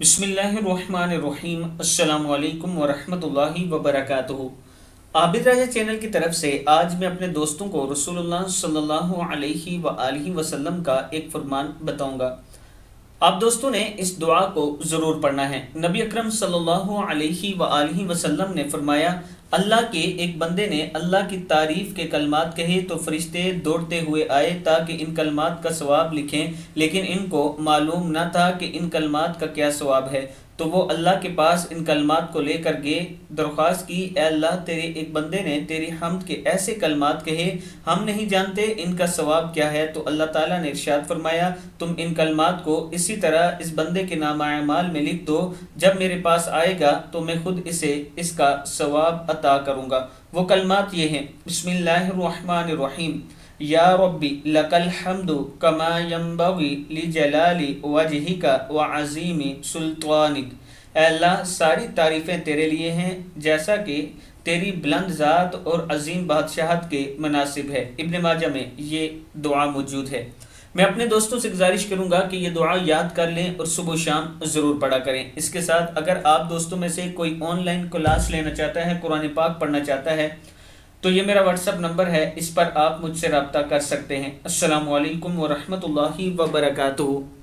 بسم اللہ الرحمن الرحیم۔ السلام علیکم ورحمۃ اللہ وبرکاتہ۔ عابد راجہ چینل کی طرف سے آج میں اپنے دوستوں کو رسول اللہ صلی اللہ علیہ وآلہ وسلم کا ایک فرمان بتاؤں گا۔ آپ دوستوں نے اس دعا کو ضرور پڑھنا ہے۔ نبی اکرم صلی اللہ علیہ وآلہ وسلم نے فرمایا، اللہ کے ایک بندے نے اللہ کی تعریف کے کلمات کہے تو فرشتے دوڑتے ہوئے آئے تاکہ ان کلمات کا ثواب لکھیں، لیکن ان کو معلوم نہ تھا کہ ان کلمات کا کیا ثواب ہے، تو وہ اللہ کے پاس ان کلمات کو لے کر گئے۔ درخواست کی، اے اللہ، تیرے ایک بندے نے تیری حمد کے ایسے کلمات کہے، ہم نہیں جانتے ان کا ثواب کیا ہے، تو اللہ تعالیٰ نے ارشاد فرمایا، تم ان کلمات کو اسی طرح اس بندے کے نامہ اعمال میں لکھ دو، جب میرے پاس آئے گا تو میں خود اسے اس کا ثواب عطا کروں گا۔ وہ کلمات یہ ہیں: بسم اللہ الرحمن الرحیم، یا ربی لک الحمد کما ینبغی لجلال وجہک وعظیم سلطانک۔ اے اللہ، ساری تعریفیں تیرے لیے ہیں جیسا کہ تیری بلند ذات اور عظیم بادشاہت کے مناسب ہے۔ ابن ماجہ میں یہ دعا موجود ہے۔ میں اپنے دوستوں سے گزارش کروں گا کہ یہ دعا یاد کر لیں اور صبح و شام ضرور پڑھا کریں۔ اس کے ساتھ اگر آپ دوستوں میں سے کوئی آن لائن کلاس لینا چاہتا ہے، قرآن پاک پڑھنا چاہتا ہے، تو یہ میرا واٹس ایپ نمبر ہے، اس پر آپ مجھ سے رابطہ کر سکتے ہیں۔ السلام علیکم ورحمۃ اللہ وبرکاتہ۔